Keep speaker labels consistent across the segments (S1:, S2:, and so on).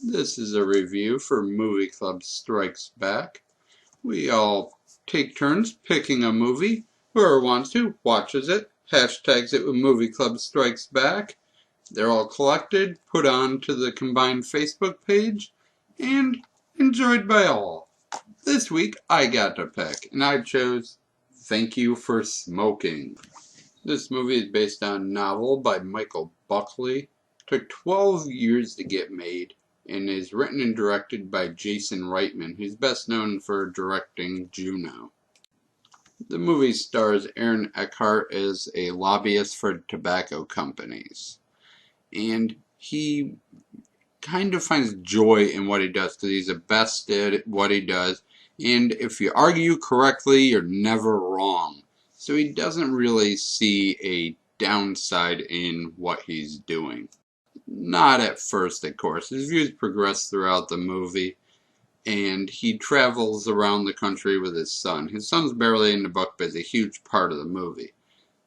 S1: This is a review for Movie Club Strikes Back. We all take turns picking a movie. Whoever wants to watches it, hashtags it with Movie Club Strikes Back. They're all collected, put on to the combined Facebook page, and enjoyed by all. This week I got to pick, and I chose Thank You for Smoking. This movie is based on a novel by Michael Buckley. It took 12 years to get made and is written and directed by Jason Reitman, who's best known for directing Juno. The movie stars Aaron Eckhart as a lobbyist for tobacco companies. And he kind of finds joy in what he does because he's the best at what he does. And if you argue correctly, you're never wrong. So he doesn't really see a downside in what he's doing. Not at first, of course. His views progress throughout the movie, and he travels around the country with his son. His son's barely in the book, but is a huge part of the movie.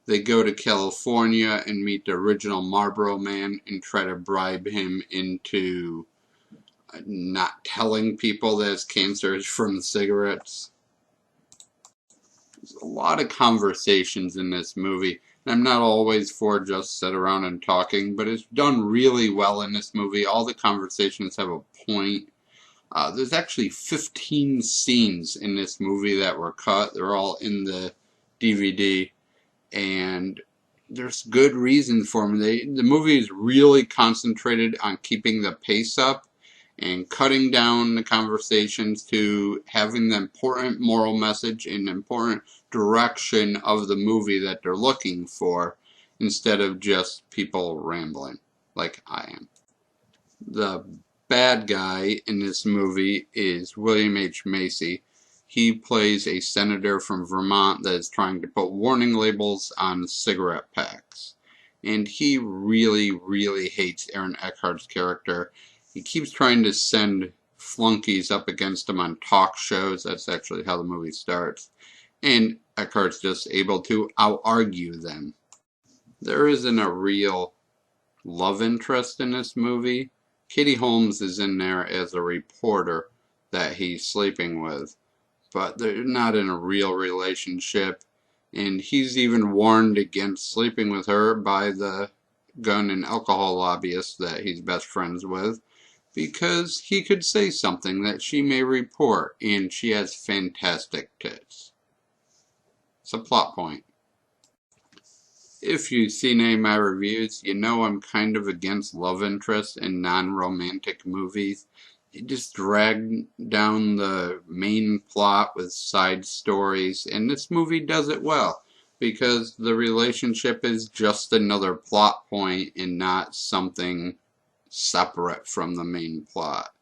S1: They go to California and meet the original Marlboro Man and try to bribe him into not telling people that his cancer is from the cigarettes. There's a lot of conversations in this movie. And I'm not always for just sit around and talking, but it's done really well in this movie. All the conversations have a point. There's actually 15 scenes in this movie that were cut. They're all in the DVD. And there's good reasons for them. The movie is really concentrated on keeping the pace up and cutting down the conversations to having the important moral message and important direction of the movie that they're looking for instead of just people rambling like I am. The bad guy in this movie is William H. Macy. He plays a senator from Vermont that is trying to put warning labels on cigarette packs. And he really, really hates Aaron Eckhart's character. He keeps trying to send flunkies up against him on talk shows. That's actually how the movie starts. And Eckhart's just able to out-argue them. There isn't a real love interest in this movie. Katie Holmes is in there as a reporter that he's sleeping with. But they're not in a real relationship. And he's even warned against sleeping with her by the gun and alcohol lobbyist that he's best friends with, because he could say something that she may report, and she has fantastic tits. It's a plot point. If you've seen any of my reviews, you know I'm kind of against love interest in non-romantic movies. They just drag down the main plot with side stories, and this movie does it well, because the relationship is just another plot point and not something separate from the main plot.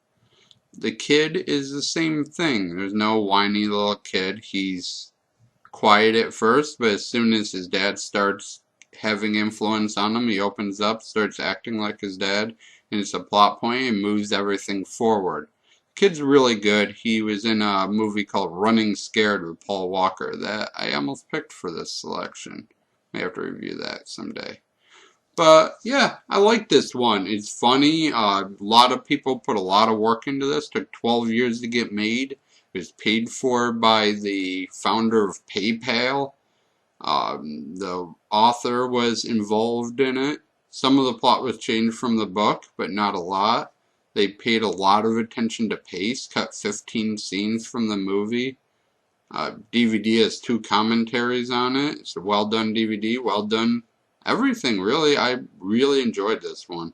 S1: The kid is the same thing. There's no whiny little kid. He's quiet at first, but as soon as his dad starts having influence on him, he opens up, starts acting like his dad, and it's a plot point and moves everything forward. The kid's really good. He was in a movie called Running Scared with Paul Walker that I almost picked for this selection. May have to review that someday. But yeah, I like this one. It's funny. A lot of people put a lot of work into this. Took 12 years to get made. It was paid for by the founder of PayPal. The author was involved in it. Some of the plot was changed from the book, but not a lot. They paid a lot of attention to pace, cut 15 scenes from the movie. DVD has 2 commentaries on it. It's a well done DVD, well done everything, really. I really enjoyed this one.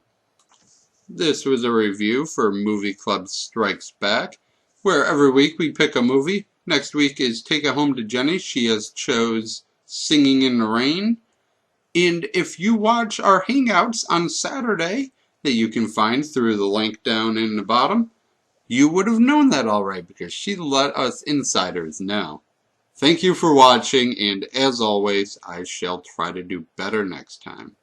S1: This was a review for Movie Club Strikes Back, where every week we pick a movie. Next week is Take It Home to Jenny. She has chose Singing in the Rain. And if you watch our Hangouts on Saturday, that you can find through the link down in the bottom, you would have known that already, because she let us insiders know. Thank you for watching, and as always, I shall try to do better next time.